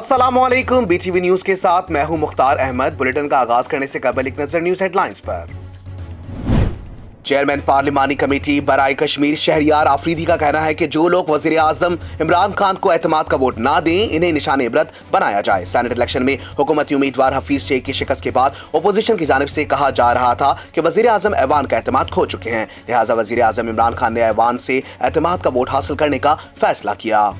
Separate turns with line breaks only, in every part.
अस्सलामुअलैकुम। BTV news के साथ मैं हूं मुख्तार अहमद। बुलेटिन का आगाज करने से कबल एक नजर न्यूज हेडलाइंस पर। चेयरमैन पार्लिमानी कमेटी बराए कश्मीर शहरियार आफरीदी का कहना है कि जो लोग वजीर आजम इमरान खान को एतमाद का वोट ना दें, इन्हें निशाने इबरत बनाया जाए। सेनेट इलेक्शन में हुकूमती उम्मीदवार हफीज शेख की शिकस्त के बाद अपोजिशन की जानिब से कहा जा रहा था कि वजीर आजम ऐवान का एतमाद खो चुके हैं, लिहाजा वजीर आजम इमरान खान ने ऐवान से एतमाद का वोट हासिल करने का फैसला किया।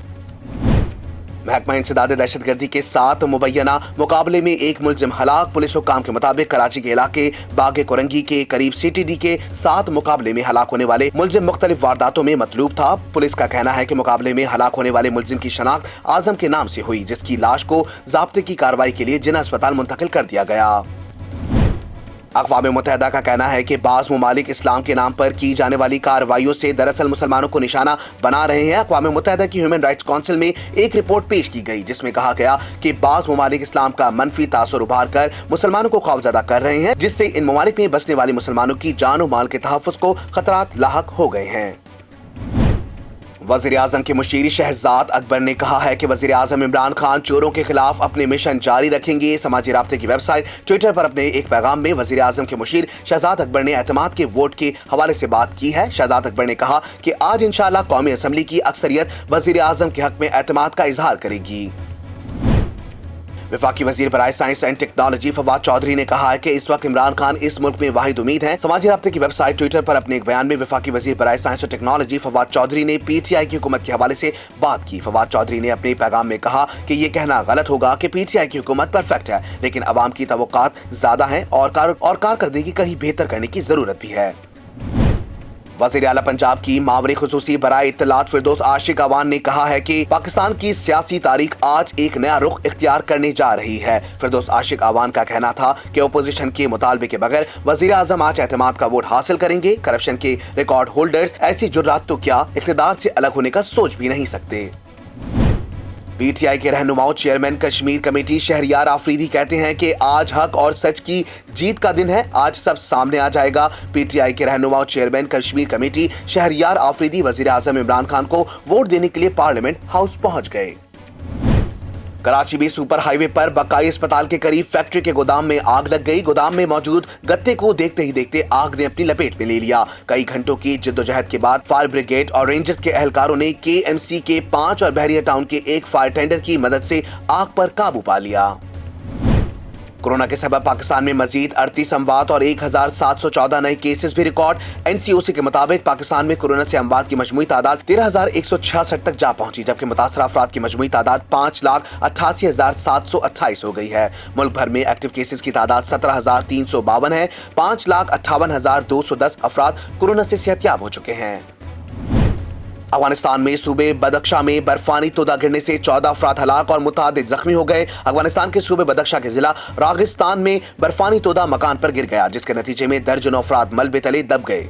महकमा इंसदाद दहशतगर्दी के साथ मुबैना मुकाबले में एक मुलजिम हलाक। पुलिस हुक्काम के मुताबिक कराची के इलाके बागे कोरंगी के करीब CTD के साथ मुकाबले में हलाक होने वाले मुलजिम मुख्तलिफ वारदातों में मतलूब था। पुलिस का कहना है कि मुकाबले में हलाक होने वाले मुलजिम की शनाख्त आजम के नाम से हुई, जिसकी लाश को ज़ाब्ते की कार्रवाई के लिए जिन्ना अस्पताल मुंतकिल कर दिया गया। अक़वाम मुत्तहिदा का कहना है कि बाज़ मुमालिक इस्लाम के नाम पर की जाने वाली कार्रवाइयों से दरअसल मुसलमानों को निशाना बना रहे हैं। अक़वाम मुत्तहिदा की ह्यूमन राइट्स काउंसिल में एक रिपोर्ट पेश की गई, जिसमें कहा गया कि बाज़ मुमालिक इस्लाम का मनफी तासुर उभार कर मुसलमानों को खौफज़दा कर रहे हैं, जिससे इन ममालिक में बसने वाले मुसलमानों की जान और माल के तहफ़्फ़ुज़ को खतरात लाहक हो गए हैं। वज़ीर आज़म के मुशीर शहजाद अकबर ने कहा है कि वज़ीर आज़म इमरान खान चोरों के खिलाफ अपने मिशन जारी रखेंगे। समाजी राब्ते की वेबसाइट ट्विटर पर अपने एक पैगाम में वज़ीर आज़म के मुशीर शहजाद अकबर ने एतमाद के वोट के हवाले से बात की है। शहजाद अकबर ने कहा कि आज इंशाअल्लाह कौमी असम्बली की अक्सरियत वज़ीर आज़म के हक में एतमाद का इजहार करेगी। वफाकी वजीर बराए science and technology Fawad Chaudhry ने कहा है कि इस वक्त इमरान खान इस मुल्क में वाहिद उम्मीद है। समाजी राब्ते की वेबसाइट ट्विटर पर अपने एक बयान में वफाकी वजीर बराए साइंस और टेक्नोलॉजी फवाद चौधरी ने PTI की हुकूमत के हवाले से बात की। फवाद चौधरी ने अपने पैगाम में कहा कि ये कहना गलत होगा कि PTI की हुकूमत परफेक्ट है, लेकिन अवाम की तवक्कुआत ज्यादा है और कारकर्दगी कहीं बेहतर करने की जरूरत भी है। वज़ीर आला पंजाब की मावरे खुसूसी बराए इत्तलात फिरदौस आशिक अवान ने कहा है कि पाकिस्तान की सियासी तारीख आज एक नया रुख इख्तियार करने जा रही है। फिरदौस आशिक अवान का कहना था कि अपोजिशन के मुतालबे के बगैर वज़ीर आज़म आज एतमाद का वोट हासिल करेंगे। करप्शन के रिकॉर्ड होल्डर्स ऐसी जुर्रात तो क्या इख्तिदार से अलग होने का सोच भी नहीं सकते। PTI के रहनुमाओं चेयरमैन कश्मीर कमेटी शहरियार आफरीदी कहते हैं कि आज हक और सच की जीत का दिन है, आज सब सामने आ जाएगा। PTI के रहनुमाओं चेयरमैन कश्मीर कमेटी शहरियार आफरीदी वज़ीर आज़म इमरान खान को वोट देने के लिए पार्लियामेंट हाउस पहुंच गए। कराची में सुपर हाईवे पर बकाई अस्पताल के करीब फैक्ट्री के गोदाम में आग लग गई। गोदाम में मौजूद गत्ते को देखते ही देखते आग ने अपनी लपेट में ले लिया। कई घंटों की जद्दोजहद के बाद फायर ब्रिगेड और रेंजर्स के एहलकारों ने KMC के 5 और बहरिया टाउन के एक फायर टेंडर की मदद से आग पर काबू पा लिया। कोरोना के सबब पाकिस्तान में मजीद 38 अमवात और 1714 नए केसेस भी रिकॉर्ड। NCOC के मुताबिक पाकिस्तान में कोरोना से अमवात की मजमूई तादाद 13,166 तक जा पहुंची, जबकि मुतासरा अफराद की मजमूई तादाद 5,88,728 हो गई है। मुल्क भर में एक्टिव केसेस की तादाद 17,352 है। 5,58,210 अफराद कोरोना से सेहतयाब हो चुके हैं। अफगानिस्तान में सूबे बदख्शा में बर्फानी तोदा गिरने से 14 अफराद हलाक और मुतादिद जख्मी हो गए। अफगानिस्तान के सूबे बदख्शा के जिला रागिस्तान में बर्फानी तोदा मकान पर गिर गया, जिसके नतीजे में दर्जनों अफराद मलबे तले दब गए।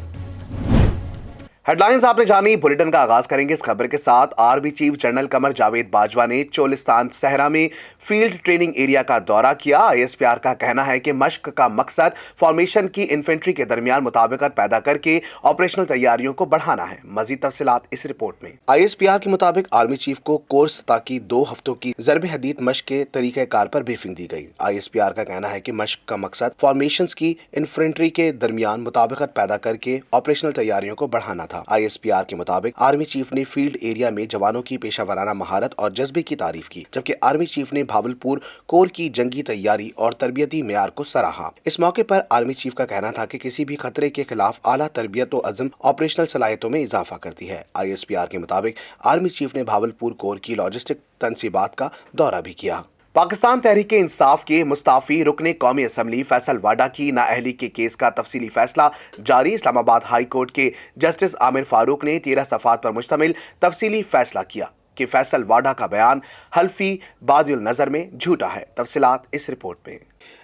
हेडलाइंस आपने जानी। बुलेटिन का आगाज करेंगे इस खबर के साथ। Army chief general Qamar Javed Bajwa ने चोलिस्तान सहरा में फील्ड ट्रेनिंग एरिया का दौरा किया। ISPR का कहना है कि मश्क का मकसद फॉर्मेशन की इन्फेंट्री के दरमियान मुताबिकत पैदा करके ऑपरेशनल तैयारियों को बढ़ाना है। मजीद तफसीलात इस रिपोर्ट में। ISPR के मुताबिक आर्मी चीफ को कोर्स ताकि 2 हफ्तों की ज़रब हदीद मश्क के तरीक़ेकार पर ब्रीफिंग दी गई। ISPR का कहना है कि मश्क का मकसद फॉर्मेशन की इन्फेंट्री के दरमियान मुताबिकत पैदा करके ऑपरेशनल तैयारियों को बढ़ाना था। ISPR के मुताबिक आर्मी चीफ ने फील्ड एरिया में जवानों की पेशा वराना महारत और जज्बे की तारीफ की, जबकि आर्मी चीफ ने भावलपुर कोर की जंगी तैयारी और तरबियती मेयार को सराहा। इस मौके पर आर्मी चीफ का कहना था कि किसी भी खतरे के खिलाफ आला तरबियत और अज़म ऑपरेशनल सलाहियतों में इजाफा करती है। ISPR के मुताबिक आर्मी चीफ ने भावलपुर कोर की लॉजिस्टिक तनसीबात का दौरा भी किया। पाकिस्तान तहरीक इंसाफ के मुस्ताफी रुकने कौमी असम्बली फैसल वाडा की नाअहली के केस का तफसीली फैसला जारी। इस्लामाबाद हाई कोर्ट के जस्टिस आमिर फारूक ने 13 सफ़ात पर मुश्तमिल तफसीली फैसला किया कि फैसल वाडा का बयान हल्फी बादिल नज़र में झूठा है। तफसीलात इस रिपोर्ट में।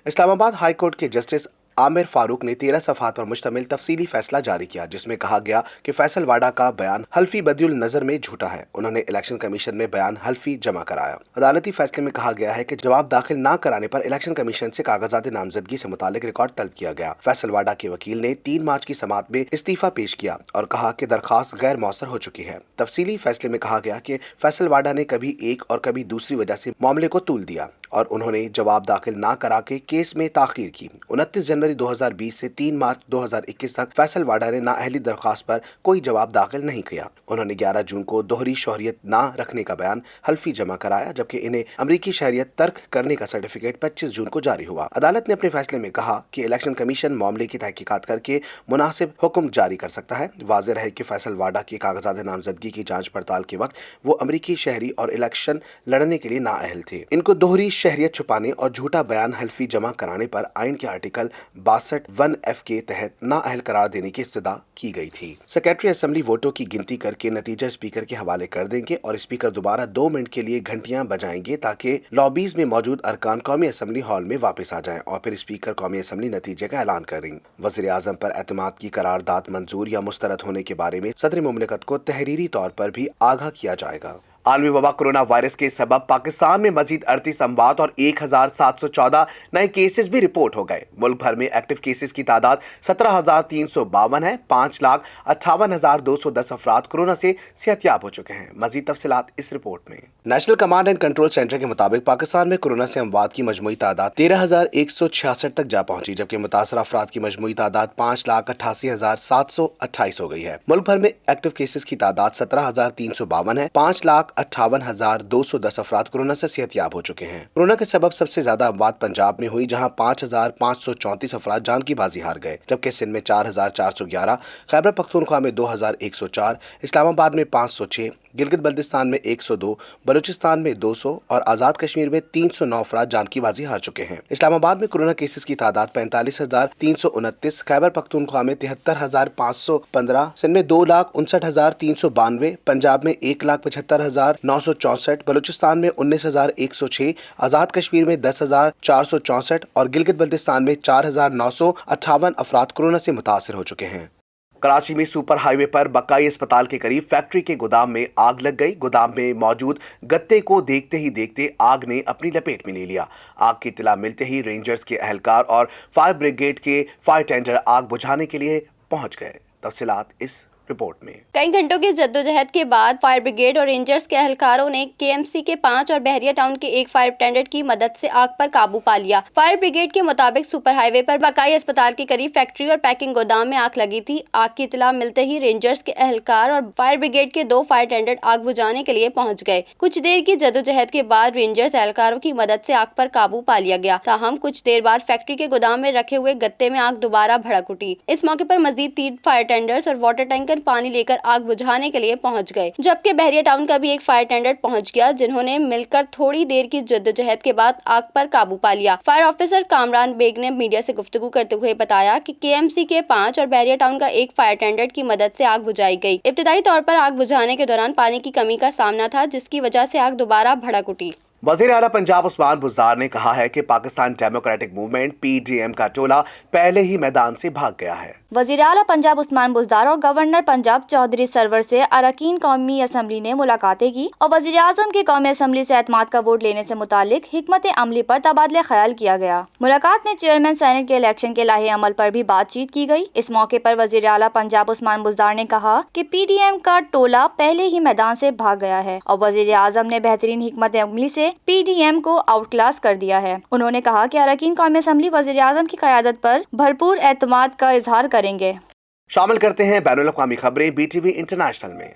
इस्लामाबाद हाई कोर्ट के जस्टिस आमिर फारूक ने 13 सफ़हात पर मुश्तमिल तफसीली फैसला जारी किया, जिसमें कहा गया कि फैसल वाडा का बयान हल्फी बदियुल नजर में झूठा है। उन्होंने इलेक्शन कमीशन में बयान हल्फी जमा कराया। अदालती फैसले में कहा गया है कि जवाब दाखिल न कराने पर इलेक्शन कमीशन से कागजात नामजदगी से मुतालिक रिकॉर्ड तलब किया गया। फैसल वाडा के वकील ने 3 मार्च की समाअत में इस्तीफा पेश किया और कहा कि दरखास्त गैर मौसर हो चुकी है। तफसीली फैसले में कहा गया कि फैसल वाडा ने कभी एक और कभी दूसरी वजह से मामले को तूल दिया और उन्होंने जवाब दाखिल ना करा के केस में ताखीर की। 29 जनवरी 2020 से 3 मार्च 2021 तक फैसल वाडा ने नाअहली दरख्वास्त पर कोई जवाब दाखिल नहीं किया। उन्होंने 11 जून को दोहरी शहरियत ना रखने का बयान हल्फी जमा कराया, जबकि इन्हें अमरीकी शहरियत तर्क करने का सर्टिफिकेट 25 जून को जारी हुआ। अदालत ने अपने फैसले में कहा कि इलेक्शन कमीशन मामले की तहकीकात करके मुनासिब हुक्म जारी कर सकता है। वाज़ेह है कि फैसल वाडा की कागजात नामजदगी की जांच पड़ताल के वक्त वो अमरीकी शहरी और इलेक्शन लड़ने के लिए नाअहल थे। इनको दोहरी शहरियत छुपाने और झूठा बयान हल्फी जमा कराने पर आइन के आर्टिकल 62(1)(f) के तहत नाअहल करार देने की इस्तदा की गई थी। सेक्रेटरी असेंबली वोटों की गिनती करके नतीजा स्पीकर के हवाले कर देंगे और स्पीकर दोबारा 2 मिनट के लिए घंटियां बजाएंगे ताकि लॉबीज में मौजूद अरकान कौमी असेंबली हॉल में वापस आ जाएं और फिर स्पीकर कौमी असेंबली नतीजे का ऐलान करेंगे। वज़ीर आज़म पर एतमाद की करारदाद मंजूर या मुस्तरद होने के बारे में सदर मुमलिकत को तहरीरी तौर पर भी आगाह किया जाएगा। आलमी वबा कोरोना वायरस के सबब पाकिस्तान में मजीद 38 अमवात और 1714 नए केसेस भी रिपोर्ट हो गए। मुल्क भर में एक्टिव केसेस की तादाद 17,352 है। 5,58,210 अफराद कोरोना से सेहतयाब हो चुके हैं। मजीद तफसीलात इस रिपोर्ट में। National command and control centre के मुताबिक पाकिस्तान में कोरोना से अमवात की मजमूई तादाद 13,166 तक जा पहुंची, जबकि मुतासर अफराद की मजमूई तादाद 5,88,728 हो गई है। मुल्क भर में एक्टिव केसेस की तादाद 17,352 है। 5,58,210 अफराद कोरोना से सेहतयाब हो चुके हैं। कोरोना के सबब सबसे ज्यादा अमवात पंजाब में हुई, जहां 5,534 अफराद जान की बाजी हार गए, जबकि सिंध में 4,411, खैबर पख्तूनख्वा में 2,104, इस्लामाबाद में 506, गिलगित बल्तिस्तान में 102, बलूचिस्तान में 200 और आजाद कश्मीर में 309 अफराद जान की बाजी हार चुके हैं। इस्लामाबाद में कोरोना केसेस की तादाद 45,329, खैबर पख्तूनख्वा में 73,515, सिंध में 2,59,392, पंजाब में 1,75,964, बलूचिस्तान में 19,106, आजाद कश्मीर में 10,464 और गिलगित बल्तिस्तान में 4,958 अफराद कोरोना से मुतासर हो चुके हैं। कराची में सुपर हाईवे पर बकाई अस्पताल के करीब फैक्ट्री के गोदाम में आग लग गई। गोदाम में मौजूद गत्ते को देखते ही देखते आग ने अपनी लपेट में ले लिया। आग की इत्तला मिलते ही रेंजर्स के एहलकार और फायर ब्रिगेड के फायर टेंडर आग बुझाने के लिए पहुंच गए। तफसीलात इस रिपोर्ट में।
कई घंटों की जद्दोजहद के बाद फायर ब्रिगेड और रेंजर्स के एहलकारों ने केएमसी के 5 और बहरिया टाउन के एक फायर टेंडर की मदद से आग पर काबू पा लिया। फायर ब्रिगेड के मुताबिक सुपर हाईवे पर बकाई अस्पताल के करीब फैक्ट्री और पैकिंग गोदाम में आग लगी थी। आग की इत्तला मिलते ही रेंजर्स के एहलकार और फायर ब्रिगेड के 2 फायर टेंडर आग बुझाने के लिए पहुंच गए। कुछ देर की जद्दोजहद के बाद रेंजर्स एहलकारों की मदद से आग पर काबू पा लिया गया। ताहम कुछ देर बाद फैक्ट्री के गोदाम में रखे हुए गत्ते में आग दोबारा भड़क उठी। इस मौके पर मजीद 3 फायर टेंडर्स और वाटर टैंकर पानी लेकर आग बुझाने के लिए पहुंच गए, जबकि बहरिया टाउन का भी एक फायर टेंडर पहुंच गया, जिन्होंने मिलकर थोड़ी देर की जद्दोजहद के बाद आग पर काबू पा लिया। फायर ऑफिसर कामरान बेग ने मीडिया से गुफ्तगू करते हुए बताया कि केएमसी के 5 और बहरिया टाउन का एक फायर टेंडर की मदद से आग बुझाई गई। इब्तिदाई तौर पर आग बुझाने के दौरान पानी की कमी का सामना था, जिसकी वजह से आग दोबारा भड़क उठी।
वज़ीर आला पंजाब उस्मान बुज़दार ने कहा है कि पाकिस्तान डेमोक्रेटिक मूवमेंट (PDM) का टोला पहले ही मैदान से भाग गया है।
वज़ीर आला पंजाब उस्मान बुज़दार और गवर्नर पंजाब चौधरी सरवर से अरकान कौमी असम्बली ने मुलाकातें की और वज़ीर आज़म की कौमी असम्बली से एतमाद का वोट लेने से मुतालिक हिकमत अमली पर तबादला ख्याल किया गया। मुलाकात में चेयरमैन सेनेट के इलेक्शन के लाहे अमल पर भी बातचीत की गई। इस मौके पर वज़ीर आला पंजाब उस्मान बुज़दार ने कहा कि PDM का टोला पहले ही मैदान से भाग गया है और वज़ीर आज़म ने बेहतरीन हिकमत अमली से PDM को आउटक्लास कर दिया है। उन्होंने कहा कि अरकान कौमी असम्बली वज़ीर आज़म की क़यादत पर भरपूर एतमाद का इजहार करेंगे।
शामिल करते हैं बैनुल अक़वामी खबरें BTV इंटरनेशनल में।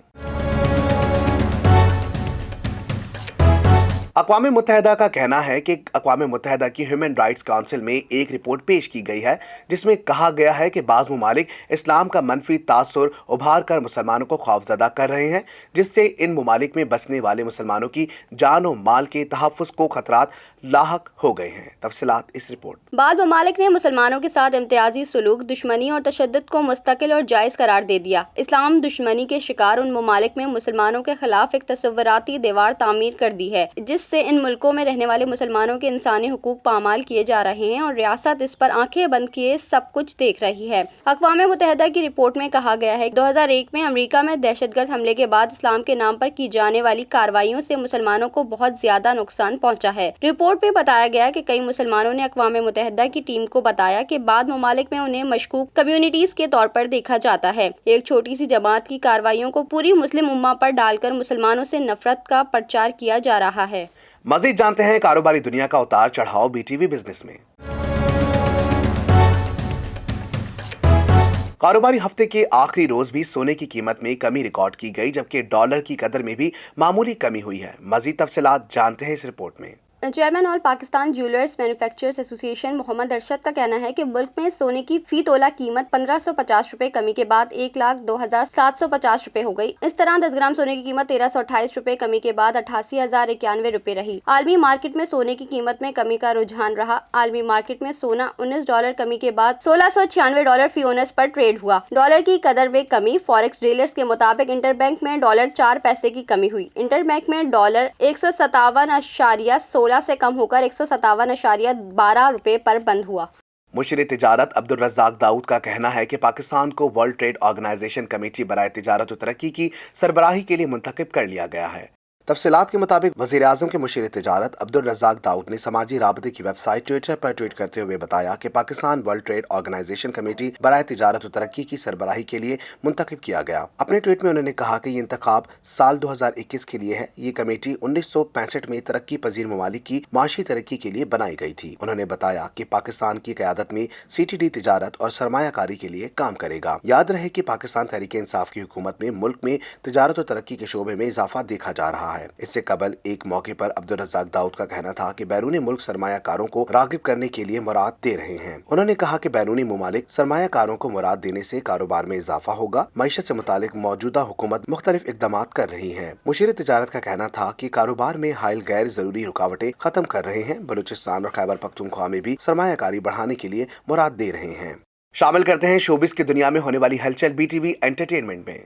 अक़वाम मुत्तहिदा का कहना है कि अक़वाम मुत्तहिदा की ह्यूमन राइट्स काउंसिल में एक रिपोर्ट पेश की गई है, जिसमें कहा गया है कि बाज़ ममालिक इस्लाम का मनफी तासुर उभार कर मुसलमानों को खौफज़दा कर रहे हैं, जिससे इन ममालिक में बसने वाले मुसलमानों की जान और माल के तहफ़्फ़ुज़ को खतरात लाहक हो गए हैं। तफसीलात इस रिपोर्ट।
बाद ममालिक ने मुसलमानों के साथ इम्तियाजी सलूक, दुश्मनी और तशद्दुद को मुस्तकिल और जायज़ करार दे दिया। इस्लाम दुश्मनी के शिकार उन ममालिक में मुसलमानों के खिलाफ एक तसव्वुराती दीवार तामीर कर दी है, जिससे سے ان ملکوں میں رہنے والے مسلمانوں کے انسانی حقوق پامال کیے جا رہے ہیں اور ریاست اس پر آنکھیں بند کیے سب کچھ دیکھ رہی ہے۔ اقوام متحدہ کی رپورٹ میں کہا گیا ہے کہ 2001 میں امریکہ میں دہشت گرد حملے کے بعد اسلام کے نام پر کی جانے والی کارروائیوں سے مسلمانوں کو بہت زیادہ نقصان پہنچا ہے۔ رپورٹ میں بتایا گیا کہ کئی مسلمانوں نے اقوام متحدہ کی ٹیم کو بتایا کہ بعض ممالک میں انہیں مشکوک کمیونٹیز کے طور پر دیکھا جاتا ہے۔ ایک چھوٹی سی جماعت کی کارروائیوں کو پوری مسلم امہ پر ڈال کر مسلمانوں سے نفرت کا پرچار کیا جا رہا ہے۔
مزید جانتے ہیں کاروباری دنیا کا اتار چڑھاؤ بی ٹی وی بزنس میں۔ کاروباری ہفتے کے آخری روز بھی سونے کی قیمت میں کمی ریکارڈ کی گئی، جبکہ ڈالر کی قدر میں بھی معمولی کمی ہوئی ہے۔ مزید تفصیلات جانتے ہیں اس رپورٹ میں۔
چیئرمین آل پاکستان جیولرز مینوفیکچررز ایسوسی ایشن محمد ارشد کا کہنا ہے کہ ملک میں سونے کی فی تولہ قیمت 1550 روپے کمی کے بعد 1,02,750 روپے ہو گئی۔ اس طرح 10 گرام سونے کی قیمت 1328 روپے کمی کے بعد 88,091 روپے رہی۔ عالمی مارکیٹ میں سونے کی قیمت میں کمی کا رجحان رہا۔ عالمی مارکیٹ میں سونا $19 کمی کے بعد $1696 فی اونس پر ٹریڈ ہوا۔ ڈالر کی قدر میں کمی۔ فوریکس ڈیلرز کے مطابق انٹر بینک میں ڈالر 4 پیسے کی کمی ہوئی۔ انٹر بینک میں ڈالر 157.16 سے کم ہو کر 157.12 روپے پر بند ہوا۔
مشیر تجارت عبدالرزاق داؤد کا کہنا ہے کہ پاکستان کو ورلڈ ٹریڈ آرگنائزیشن کمیٹی برائے تجارت و ترقی کی سربراہی کے لیے منتخب کر لیا گیا ہے۔ تفصیلات کے مطابق وزیر اعظم کے مشیر تجارت عبدالرزاق داؤد نے سماجی رابطے کی ویب سائٹ ٹویٹر پر ٹویٹ کرتے ہوئے بتایا کہ Pakistan world trade organisation committee برائے تجارت و ترقی کی سربراہی کے لیے منتخب کیا گیا۔ اپنے ٹویٹ میں انہوں نے کہا کہ یہ انتخاب سال 2021 کے لیے ہے۔ یہ کمیٹی 1965 میں ترقی پذیر ممالک کی معاشی ترقی کے لیے بنائی گئی تھی۔ انہوں نے بتایا کہ پاکستان کی قیادت میں CTD تجارت اور سرمایہ کاری کے لیے کام کرے گا۔ یاد رہے کہ پاکستان تحریک انصاف کی حکومت میں ملک میں تجارت و ترقی کے شعبے میں اضافہ دیکھا جا رہا ہے۔ اس سے قبل ایک موقع پر عبدالرزاق داؤد کا کہنا تھا کہ بیرونی ملک سرمایہ کاروں کو راغب کرنے کے لیے مراد دے رہے ہیں۔ انہوں نے کہا کہ بیرونی ممالک سرمایہ کاروں کو مراد دینے سے کاروبار میں اضافہ ہوگا۔ معیشت سے متعلق موجودہ حکومت مختلف اقدامات کر رہی ہے۔ مشیر تجارت کا کہنا تھا کہ کاروبار میں حائل غیر ضروری رکاوٹیں ختم کر رہے ہیں۔ بلوچستان اور خیبر پختونخوا میں بھی سرمایہ کاری بڑھانے کے لیے مراد دے رہے ہیں۔ شامل کرتے ہیں شوبز کی دنیا میں ہونے والی ہلچل بی ٹی وی انٹرٹینمنٹ میں۔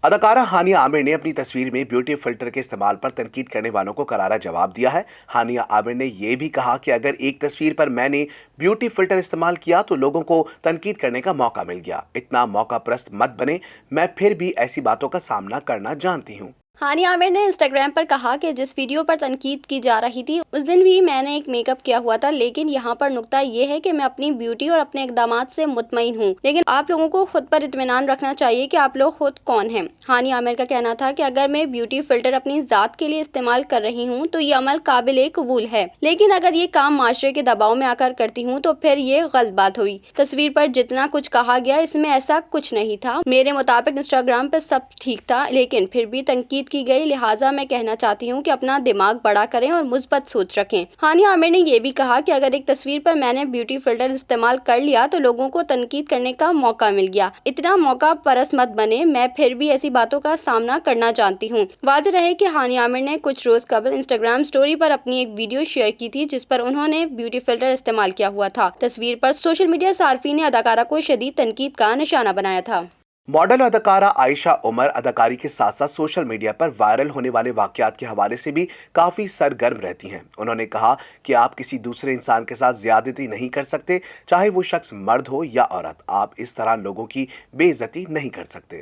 اداکارہ ہانیہ عامر نے اپنی تصویر میں بیوٹی فلٹر کے استعمال پر تنقید کرنے والوں کو کرارا جواب دیا ہے۔ ہانیہ عامر نے یہ بھی کہا کہ اگر ایک تصویر پر میں نے بیوٹی فلٹر استعمال کیا تو لوگوں کو تنقید کرنے کا موقع مل گیا۔ اتنا موقع پرست مت بنے، میں پھر بھی ایسی باتوں کا سامنا کرنا جانتی ہوں۔
ہانیہ عامر نے انسٹاگرام پر کہا کہ جس ویڈیو پر تنقید کی جا رہی تھی اس دن بھی میں نے ایک میک اپ کیا ہوا تھا، لیکن یہاں پر نقطہ یہ ہے کہ میں اپنی بیوٹی اور اپنے اقدامات سے مطمئن ہوں، لیکن آپ لوگوں کو خود پر اطمینان رکھنا چاہیے کہ آپ لوگ خود کون ہیں۔ ہانیہ عامر کا کہنا تھا کہ اگر میں بیوٹی فلٹر اپنی ذات کے لیے استعمال کر رہی ہوں تو یہ عمل قابل قبول ہے، لیکن اگر یہ کام معاشرے کے دباؤ میں آ کر کرتی ہوں تو پھر یہ غلط بات ہوئی۔ تصویر پر جتنا کچھ کہا گیا اس میں ایسا کچھ نہیں تھا۔ میرے مطابق انسٹاگرام پہ سب ٹھیک تھا، لیکن پھر بھی تنقید کی گئی، لہٰذا میں کہنا چاہتی ہوں کہ اپنا دماغ بڑا کریں اور مثبت سوچ رکھیں۔ ہانیہ عامر نے یہ بھی کہا کہ اگر ایک تصویر پر میں نے بیوٹی فلٹر استعمال کر لیا تو لوگوں کو تنقید کرنے کا موقع مل گیا۔ اتنا موقع پرست مت بنے، میں پھر بھی ایسی باتوں کا سامنا کرنا جانتی ہوں۔ واضح رہے کہ ہانیہ عامر نے کچھ روز قبل انسٹاگرام سٹوری پر اپنی ایک ویڈیو شیئر کی تھی جس پر انہوں نے بیوٹی فلٹر استعمال کیا ہوا تھا۔ تصویر پر سوشل میڈیا صارفین نے اداکارہ کو شدید تنقید کا نشانہ بنایا تھا۔
ماڈل اداکارہ عائشہ عمر اداکاری کے ساتھ ساتھ سوشل میڈیا پر وائرل ہونے والے واقعات کے حوالے سے بھی کافی سرگرم رہتی ہیں۔ انہوں نے کہا کہ آپ کسی دوسرے انسان کے ساتھ زیادتی نہیں کر سکتے، چاہے وہ شخص مرد ہو یا عورت۔ آپ اس طرح لوگوں کی بے عزتی نہیں کر سکتے۔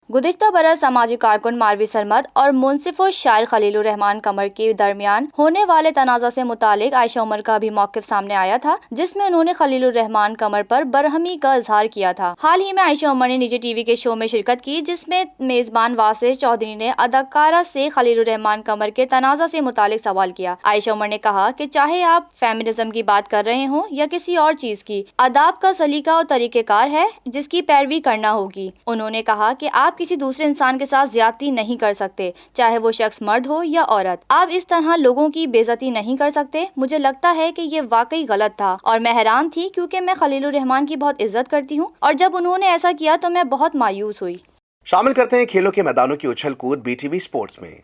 گزشتہ برس سماجی کارکن ماروی سرمد اور منصف و شاعر خلیل الرحمان قمر کے درمیان ہونے والے تنازع سے متعلق عائشہ عمر کا بھی موقف سامنے آیا تھا، جس میں انہوں نے خلیل الرحمان قمر پر برہمی کا اظہار کیا تھا۔ حال ہی میں عائشہ عمر نے نجی ٹی وی کے شو میں شرکت کی، جس میں میزبان واسع چودھری نے اداکارہ سے خلیل الرحمان قمر کے تنازع سے متعلق سوال کیا۔ عائشہ عمر نے کہا کہ چاہے آپ فیمنزم کی بات کر رہے ہوں یا کسی اور چیز کی، آداب کا سلیقہ اور طریقہ کار ہے جس کی پیروی کرنا ہوگی۔ انہوں نے کہا کہ آپ کسی دوسرے انسان کے ساتھ زیادتی نہیں کر سکتے، چاہے وہ شخص مرد ہو یا عورت۔ آپ اس طرح لوگوں کی بے عزتی نہیں کر سکتے۔ مجھے لگتا ہے کہ یہ واقعی غلط تھا اور میں حیران تھی کیونکہ میں خلیل الرحمان کی بہت عزت کرتی ہوں، اور جب انہوں نے ایسا کیا تو میں بہت مایوس ہوئی۔
شامل کرتے ہیں کھیلوں کے میدانوں کی اچھل could B T V sports میں۔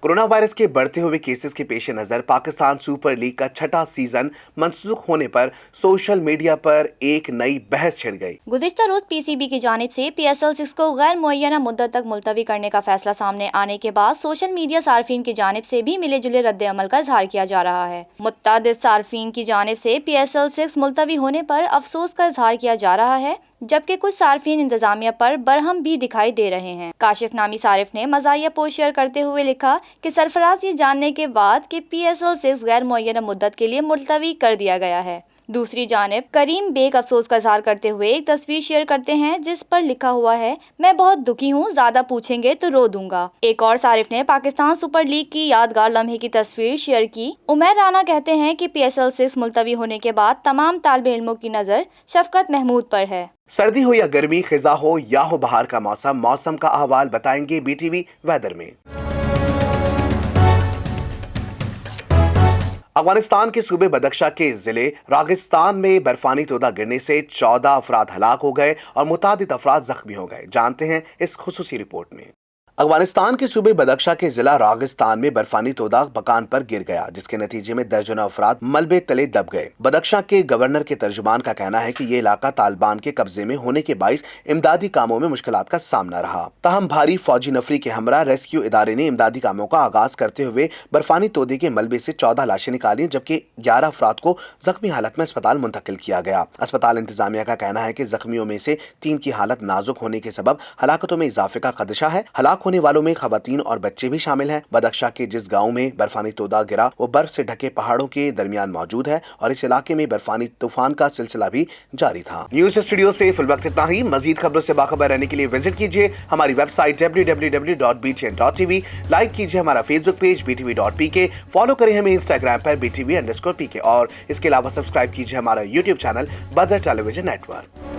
कोरोना वायरस के बढ़ते हुए केसेस के पेश नजर पाकिस्तान सुपर लीग का छठा सीजन मंसूख होने पर सोशल मीडिया पर एक नई बहस छिड़ गई।
गुज़िश्ता रोज पीसीबी की जानिब से PSL 6 को गैर मुअय्यना मुद्दत तक मुलतवी करने का फैसला सामने आने के बाद सोशल मीडिया सार्फिन की जानिब से भी मिले जुले रद्द अमल का इजहार किया जा रहा है। मुत्तादिद सार्फिन की जानिब से PSL 6 मुलतवी होने पर अफसोस का इजहार किया जा रहा है, जबकि कुछ सार्फिन इंतजामिया पर बरहम भी दिखाई दे रहे हैं। काशिफ नामी सारिफ ने मज़ाहिया पोस्ट शेयर करते हुए लिखा कि सरफराज ये जानने के बाद कि PSL 6 गैर मुअय्यना मुद्दत के लिए मुलतवी कर दिया गया है। दूसरी जानिब करीम बेग अफसोस का इजहार करते हुए एक तस्वीर शेयर करते हैं जिस पर लिखा हुआ है, मैं बहुत दुखी हूँ, ज्यादा पूछेंगे तो रो दूंगा। एक और सारिफ ने पाकिस्तान सुपर लीग की यादगार लम्हे की तस्वीर शेयर की। उमर राना कहते हैं कि PSL 6 मुलतवी होने के बाद तमाम तालिबे इल्मों की नजर शफकत महमूद पर है।
सर्दी हो या गर्मी, खिजा हो या हो बहार का मौसम का अहवाल बताएंगे BTV वेदर में। अफगानिस्तान के सूबे बदख्शां के जिले रागिस्तान में बर्फानी तोदा गिरने से 14 अफराद हलाक हो गए और मुतादिद अफराद जख्मी हो गए। जानते हैं इस खुसूसी रिपोर्ट में। अफगानिस्तान के सूबे बदख्शां के जिला रागिस्तान में बर्फानी तोदा मकान पर गिर गया, जिसके नतीजे में दर्जनों अफराद मलबे तले दब गए। बदख्शां के गवर्नर के तर्जुमान का कहना है कि ये इलाका तालिबान के कब्जे में होने के बाइस इमदादी कामों में मुश्किलात का सामना रहा। ताहम भारी फौजी नफरी के हमरा रेस्क्यू इदारे ने इमदादी कामों का आगाज करते हुए बर्फानी तोदे के मलबे से 14 लाशें निकाली, जबकि 11 अफराद को जख्मी हालत में अस्पताल मुंतकिल किया गया। अस्पताल इंतजामिया का कहना है कि जख्मियों में से 3 की हालत नाजुक होने के सबब हलाकतों में इजाफे का खदशा है। हलाक होने वालों में खवातीन और बच्चे भी शामिल हैं। बदख्शां के जिस गांव में बर्फानी तोदा गिरा वो बर्फ से ढके पहाड़ों के दरमियान मौजूद है और इस इलाके में बर्फानी तूफान का सिलसिला भी जारी था। न्यूज स्टूडियो से फिल वक्त इतना ही। मजीद खबरों से बाखबर रहने के लिए विजिट कीजिए हमारी वेबसाइट www.btn.tv। लाइक कीजिए हमारा फेसबुक पेज btv.pk। फॉलो करें हमें इंस्टाग्राम पर btv_pk और इसके अलावा सब्सक्राइब कीजिए हमारा यूट्यूब चैनल बदर टेलीविजन नेटवर्क।